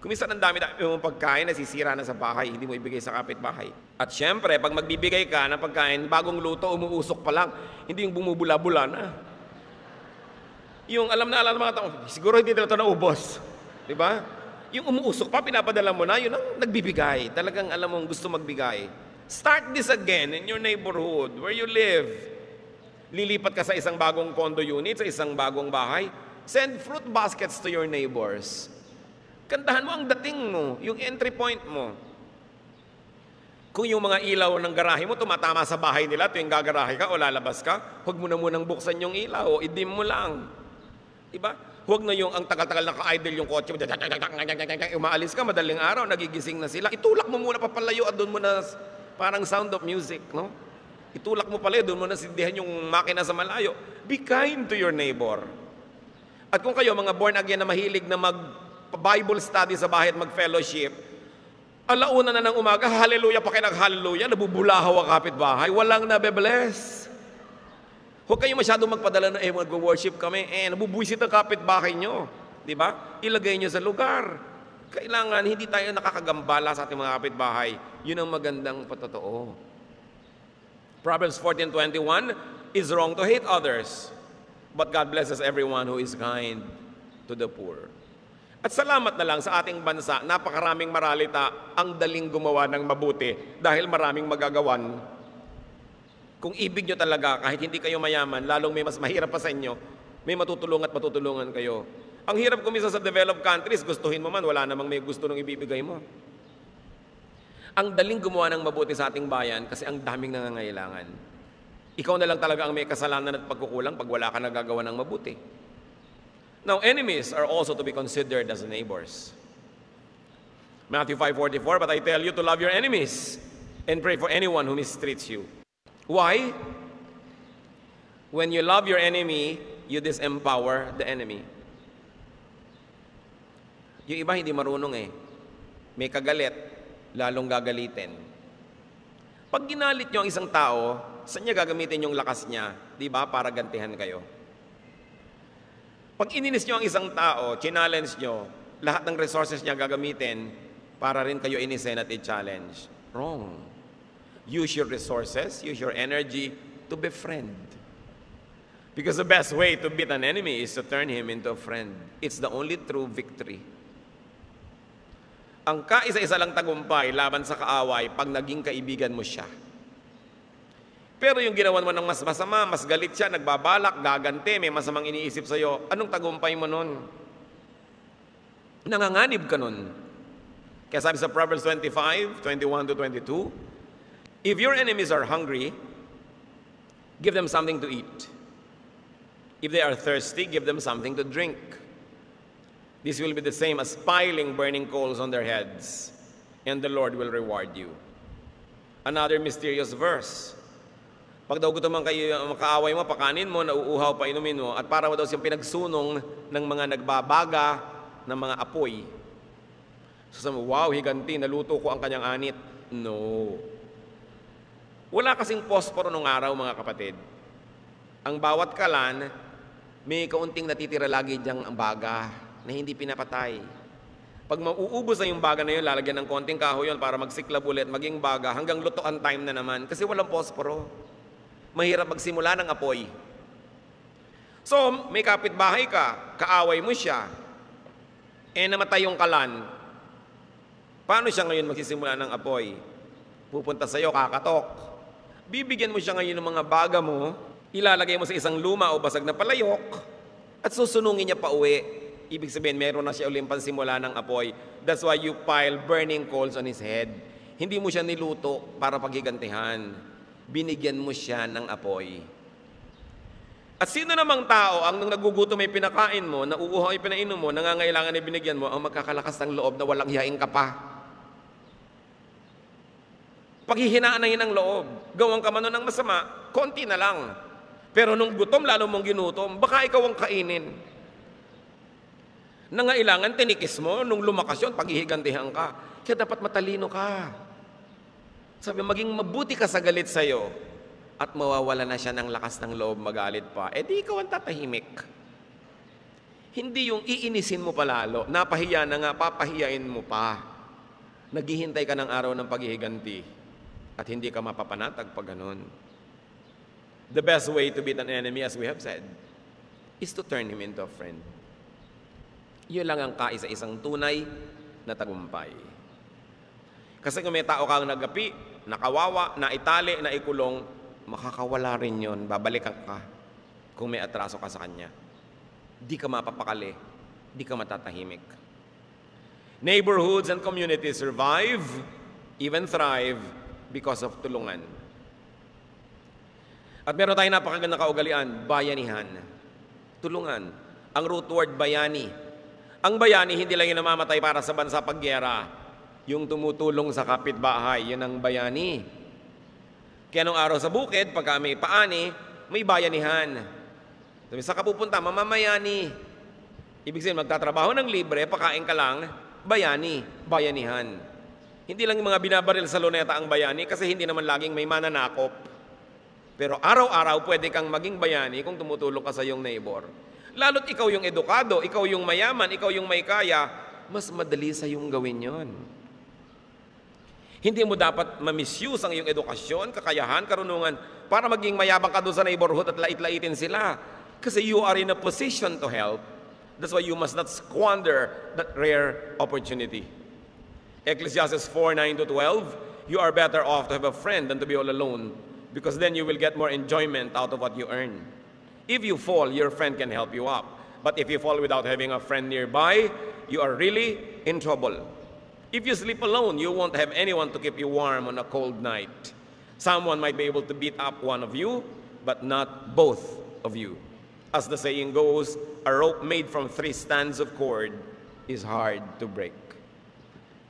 Kung minsan ang dami-dami mong pagkain, nasisira na sa bahay, hindi mo ibigay sa kapitbahay. At syempre, pag magbibigay ka ng pagkain, bagong luto, umuusok pa lang, hindi yung bumubula-bula na. Yung alam na mga tao, siguro hindi na ito naubos. Diba? Yung umuusok pa, pinapadala mo na, yun ang nagbibigay. Talagang alam mong gusto magbigay. Start this again in your neighborhood, where you live. Lilipat ka sa isang bagong condo unit, sa isang bagong bahay. Send fruit baskets to your neighbors. Kandahan mo ang dating mo, yung entry point mo. Kung yung mga ilaw ng garahe mo tumatama sa bahay nila, tuwing gagarahe ka o lalabas ka, huwag mo na munang buksan yung ilaw, idim mo lang. Diba? Huwag na yung ang tagal-tagal naka-idle yung kotse mo, umaalis ka, madaling araw, nagigising na sila. Itulak mo muna papalayo at doon mo na parang sound of music, no? Itulak mo pala, doon mo na sindihan yung makina sa malayo. Be kind to your neighbor. At kung kayo, mga born again na mahilig na mag-Bible study sa bahay at mag-fellowship, Alauna na ng umaga, hallelujah pa kayo nag-hallelujah, nabubulahaw ang kapitbahay, walang nabe-bless. Huwag kayo masyadong magpadala na, mag-worship kami, nabubuisit ang kapitbahay nyo. Di ba? Ilagay nyo sa lugar. Kailangan, hindi tayo nakakagambala sa ating mga kapitbahay. Yun ang magandang patotoo. Proverbs 14:21, it's wrong to hate others, but God blesses everyone who is kind to the poor. At salamat na lang sa ating bansa, napakaraming maralita ang daling gumawa ng mabuti dahil maraming magagawan. Kung ibig nyo talaga, kahit hindi kayo mayaman, lalong may mas mahirap pa sa inyo, may matutulungan at matutulungan kayo. Ang hirap kumisa sa developed countries, gustuhin mo man, wala namang may gusto nung ibibigay mo. Ang daling gumawa ng mabuti sa ating bayan kasi ang daming nangangailangan. Ikaw na lang talaga ang may kasalanan at pagkukulang pag wala ka nagagawa ng mabuti. Now, enemies are also to be considered as neighbors. Matthew 5:44, but I tell you to love your enemies and pray for anyone who mistreats you. Why? When you love your enemy, you disempower the enemy. Yung iba hindi marunong May kagalit, lalong gagalitin. Pag ginalit nyo ang isang tao, saan niya gagamitin yung lakas niya? Di ba? Para gantihan kayo. Pag ininis nyo ang isang tao, challenge nyo, lahat ng resources niya gagamitin para rin kayo inisin at i-challenge. Wrong. Use your resources, use your energy to befriend. Because the best way to beat an enemy is to turn him into a friend. It's the only true victory. Ang kaisa-isa lang tagumpay laban sa kaaway pag naging kaibigan mo siya. Pero yung ginawan mo ng mas masama, mas galit siya, nagbabalak, gaganti, may masamang iniisip sa'yo, anong tagumpay mo nun? Nanganganib ka nun. Kaya sabi sa Proverbs 25:21-22, if your enemies are hungry, give them something to eat. If they are thirsty, give them something to drink. This will be the same as piling burning coals on their heads, and the Lord will reward you. Another mysterious verse. Pag daw gutom kayo, makaaway mo, pakanin mo, nauuhaw, painumin mo, at para mo daw siyang pinagsunong ng mga nagbabaga ng mga apoy. So sabi mo, wow, higanti, naluto ko ang kanyang anit. No. Wala kasing posporo nung araw, mga kapatid. Ang bawat kalan, may kaunting natitira lagi diyang baga na hindi pinapatay. Pag mauubos na yung baga na yun, lalagyan ng konting kahoy yun para magsiklab ulit, maging baga, hanggang lutoan time na naman. Kasi walang posporo. Mahirap magsimula ng apoy. So, may kapitbahay ka, kaaway mo siya, namatay yung kalan. Paano siya ngayon magsisimula ng apoy? Pupunta sa'yo, kakatok. Bibigyan mo siya ngayon ng mga baga mo, ilalagay mo sa isang luma o basag na palayok, at susunungin niya pa uwi. Ibig sabihin, meron na siya ulit pansimula ng apoy. That's why you pile burning coals on his head. Hindi mo siya niluto para paghigantihan. Binigyan mo siya ng apoy. At sino namang tao ang nang nagugutom ay pinakain mo, nauuhaw ay pinainom mo, nangangailangan ay binigyan mo, ang magkakalakas ng loob na walang hiyain ka pa. Paghihinaan na yun ang loob. Gawang ka man ng masama, konti na lang. Pero nung gutom, lalo mong ginutom, baka ikaw ang kainin. Nangailangan, tinikis mo, nung lumakas yun, paghihigantihan ka. Kaya dapat matalino ka. Sabi, maging mabuti ka sa galit sa'yo at mawawala na siya ng lakas ng loob magalit pa. Di ikaw ang tatahimik. Hindi yung iinisin mo palalo, napahiya na nga, papahiyain mo pa. Naghihintay ka ng araw ng paghihiganti at hindi ka mapapanatag pag ganun. The best way to beat an enemy, as we have said, is to turn him into a friend. Yun lang ang kaisa-isang tunay na tagumpay. Kasi kung may tao kang nagapi, nakawawa, naitali, naikulong, makakawala rin yun, babalikan ka kung may atraso ka sa kanya. Di ka mapapakali, di ka matatahimik. Neighborhoods and communities survive, even thrive, because of tulungan. At meron tayong napakagandang kaugalian, bayanihan. Tulungan. Ang root word, bayani. Ang bayani, hindi lang yung namamatay para sa bansa paggera. Yung tumutulong sa kapitbahay, yun ang bayani. Kaya nung araw sa bukid, pagka may paani, may bayanihan. Sabi, sa kapupunta, mamamayani. Ibig sabihin, magtatrabaho ng libre, pakain ka lang, bayani, bayanihan. Hindi lang yung mga binabaril sa luneta ang bayani kasi hindi naman laging may mananakop. Pero araw-araw pwede kang maging bayani kung tumutulong ka sa iyong neighbor. Lalo't ikaw yung edukado, ikaw yung mayaman, ikaw yung may kaya, mas madali sa iyong gawin yon. Hindi mo dapat ma-misuse ang iyong edukasyon, kakayahan, karunungan para maging mayabang ka doon sa neighborhood at lait-laitin sila. Kasi you are in a position to help. That's why you must not squander that rare opportunity. Ecclesiastes 4:9-12, you are better off to have a friend than to be all alone, because then you will get more enjoyment out of what you earn. If you fall, your friend can help you up. But if you fall without having a friend nearby, you are really in trouble. If you sleep alone, you won't have anyone to keep you warm on a cold night. Someone might be able to beat up one of you, but not both of you. As the saying goes, a rope made from 3 strands of cord is hard to break.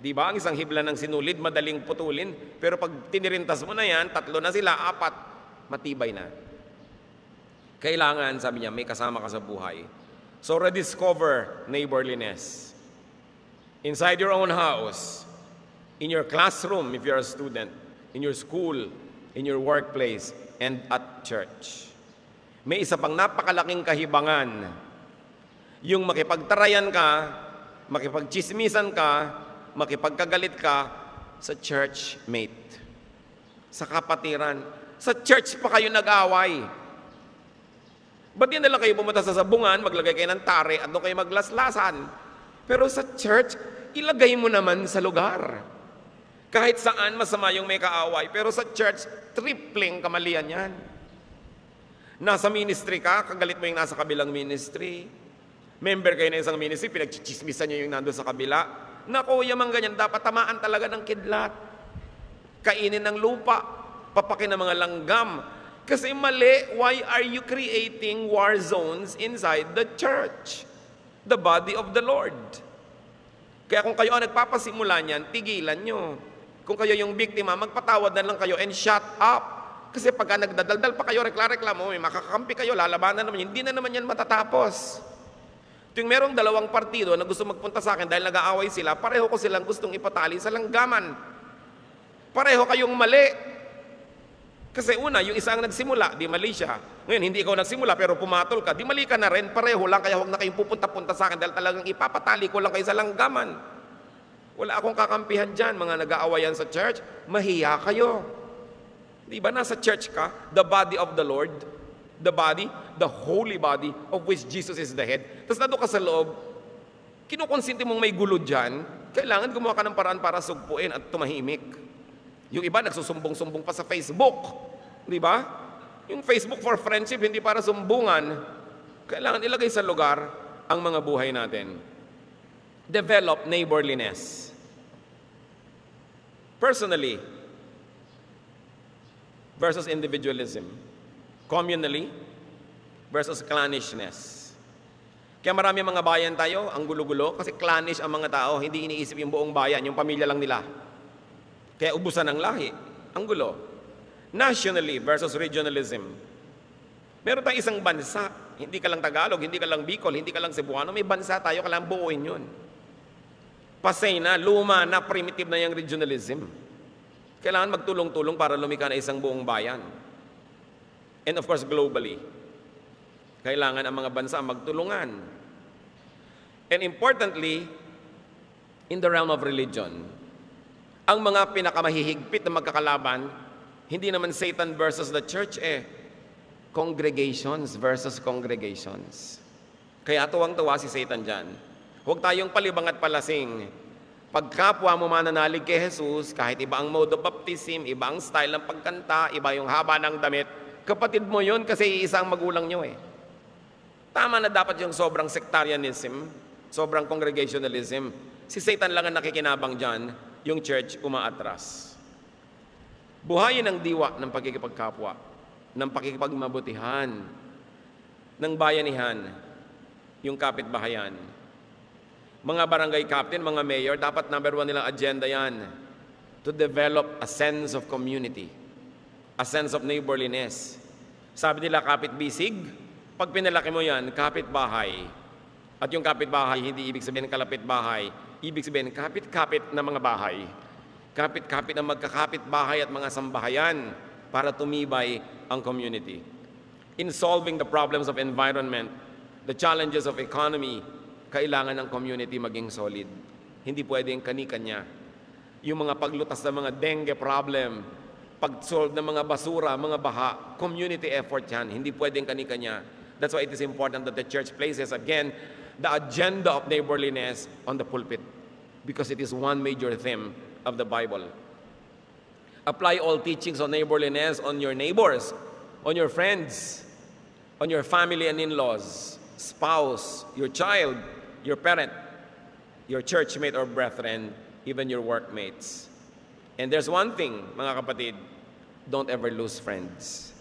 Di ba? Ang isang hibla ng sinulid, madaling putulin. Pero pag tinirintas mo na yan, 3 na sila, 4, matibay na. Kailangan, sabi niya, may kasama ka sa buhay. So rediscover neighborliness. Inside your own house, in your classroom if you're a student, in your school, in your workplace, and at church. May isa pang napakalaking kahibangan. Yung makipagtarayan ka, makipagchismisan ka, makipagkagalit ka sa church mate, sa kapatiran. Sa church pa kayo nag-away. Ba't yan nalang kayo pumunta sa sabungan, maglagay kayo ng tare at doon kayo maglaslasan? Pero sa church, ilagay mo naman sa lugar. Kahit saan masama yung may kaaway, pero sa church, tripling kamalian yan. Nasa ministry ka, kagalit mo yung nasa kabilang ministry. Member kayo na isang ministry, pinagchichismisan nyo yung nandun sa kabila. Naku, yamang ganyan, dapat tamaan talaga ng kidlat. Kainin ng lupa, papakin ng mga langgam. Kasi mali, why are you creating war zones inside the church? The body of the Lord. Kaya kung kayo ang nagpapasimula niyan, tigilan nyo. Kung kayo yung biktima, magpatawad na lang kayo and shut up. Kasi pagka nagdadaldal pa kayo, reklamo, may makakakampi kayo, lalabanan naman, hindi na naman yan matatapos. Tuwing merong 2 partido na gusto magpunta sa akin dahil nag-aaway sila, pareho ko silang gustong ipatali sa langgaman. Pareho kayong mali. Kasi una, yung isa ang nagsimula, di mali siya. Ngayon, hindi ikaw nagsimula pero pumatol ka, di mali ka na rin, pareho lang, kaya huwag na kayong pupunta-punta sa akin dahil talagang ipapatali ko lang kayo sa langgaman. Wala akong kakampihan dyan, mga nag-aawayan sa church, mahiya kayo. Di ba, nasa church ka, the body of the Lord, the body, the holy body of which Jesus is the head. Tapos nandun ka sa loob, kinukonsinti mong may gulo dyan, kailangan gumawa ka ng paraan para sugpuin at tumahimik. Yung iba nagsusumbong-sumbong pa sa Facebook. Di ba? Yung Facebook for friendship, hindi para sumbungan. Kailangan ilagay sa lugar ang mga buhay natin. Develop neighborliness. Personally versus individualism. Communally versus clannishness. Kaya marami mga bayan tayo, ang gulo-gulo, kasi clannish ang mga tao, hindi iniisip yung buong bayan, yung pamilya lang nila. Kaya ubusan ng lahi, ang gulo. Nationally versus regionalism. Meron tayong isang bansa, hindi ka lang Tagalog, hindi ka lang Bicol, hindi ka lang Cebuano, may bansa tayo, kailangan buuin yun. Pasay na, luma na, primitive na yung regionalism. Kailangan magtulong-tulong para lumika na isang buong bayan. And of course, globally. Kailangan ang mga bansa magtulungan. And importantly, in the realm of religion, ang mga pinakamahihigpit na magkakalaban, hindi naman Satan versus the church, congregations versus congregations. Kaya tuwang-tuwa si Satan dyan. Huwag tayong palibang at palasing. Pag kapwa mo mananalig kay Jesus, kahit iba ang mode of baptism, iba ang style ng pagkanta, iba yung haba ng damit, kapatid mo yun kasi isang magulang nyo Tama na dapat yung sobrang sectarianism, sobrang congregationalism. Si Satan lang ang nakikinabang dyan, yung church umaatras. Buhayin ang diwa ng pagkikipagkapwa, ng pagkikipagmabutihan, ng bayanihan, yung kapitbahayan. Mga barangay captain, mga mayor, dapat number 1 nilang agenda yan, to develop a sense of community, a sense of neighborliness. Sabi nila, kapitbisig, pag pinalaki mo yan, kapitbahay. At yung kapitbahay, hindi ibig sabihin kalapit bahay, ibig sabihin kapit-kapit na mga bahay. Kapit-kapit ang magkakapit-bahay at mga sambahayan para tumibay ang community. In solving the problems of environment, the challenges of economy, kailangan ng community maging solid. Hindi pwedeng kani-kanya. Yung mga paglutas ng mga dengue problem, pag-solve ng mga basura, mga baha, community effort yan. Hindi pwedeng kani-kanya. That's why it is important that the church places, again, the agenda of neighborliness on the pulpit, because it is one major theme of the Bible. Apply all teachings on neighborliness on your neighbors, on your friends, on your family and in-laws, spouse, your child, your parent, your churchmate or brethren, even your workmates. And there's one thing, mga kapatid, don't ever lose friends.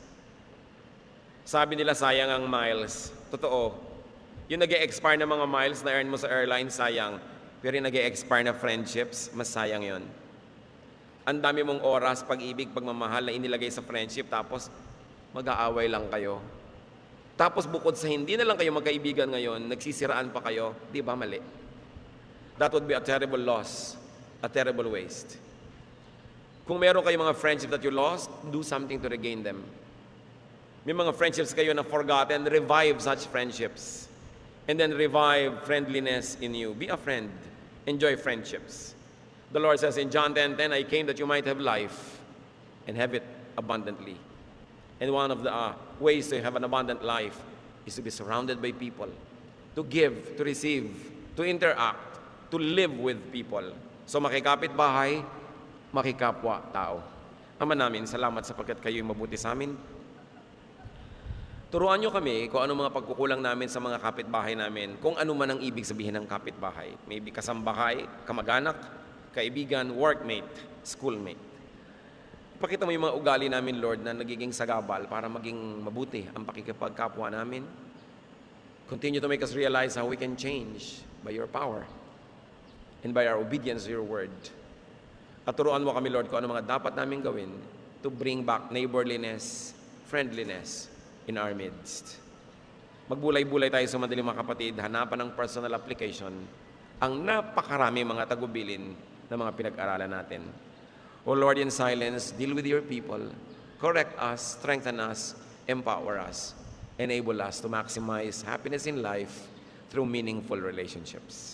Sabi nila sayang ang miles. Totoo. Yung nag-e-expire na mga miles na earn mo sa airline, sayang. Pero yung nag-e-expire na friendships, mas sayang yon. Ang dami mong oras, pag-ibig, pagmamahal na inilagay sa friendship, tapos mag-aaway lang kayo. Tapos bukod sa hindi na lang kayo magkaibigan ngayon, nagsisiraan pa kayo, di ba mali? That would be a terrible loss, a terrible waste. Kung meron kayong mga friendships that you lost, do something to regain them. May mga friendships kayo na forgotten, revive such friendships. And then revive friendliness in you. Be a friend. Enjoy friendships. The Lord says in John 10:10, I came that you might have life and have it abundantly. And one of the ways to have an abundant life is to be surrounded by people, to give, to receive, to interact, to live with people. So makikapit bahay, makikapwa tao. Ama namin, salamat sapagkat kayo'y mabuti sa amin. Turuan nyo kami kung ano mga pagkukulang namin sa mga kapitbahay namin, kung ano man ang ibig sabihin ng kapitbahay. Maybe kasambahay, kamag-anak, kaibigan, workmate, schoolmate. Ipakita mo yung mga ugali namin, Lord, na nagiging sagabal para maging mabuti ang pakikipagkapwa namin. Continue to make us realize how we can change by your power and by our obedience to your word. At turuan mo kami, Lord, kung ano mga dapat namin gawin to bring back neighborliness, friendliness, in our midst. Magbulay-bulay tayo sa madaling mga kapatid, hanapan ng personal application ang napakarami mga tagubilin na mga pinag-aralan natin. O Lord, in silence, deal with your people, correct us, strengthen us, empower us, enable us to maximize happiness in life through meaningful relationships.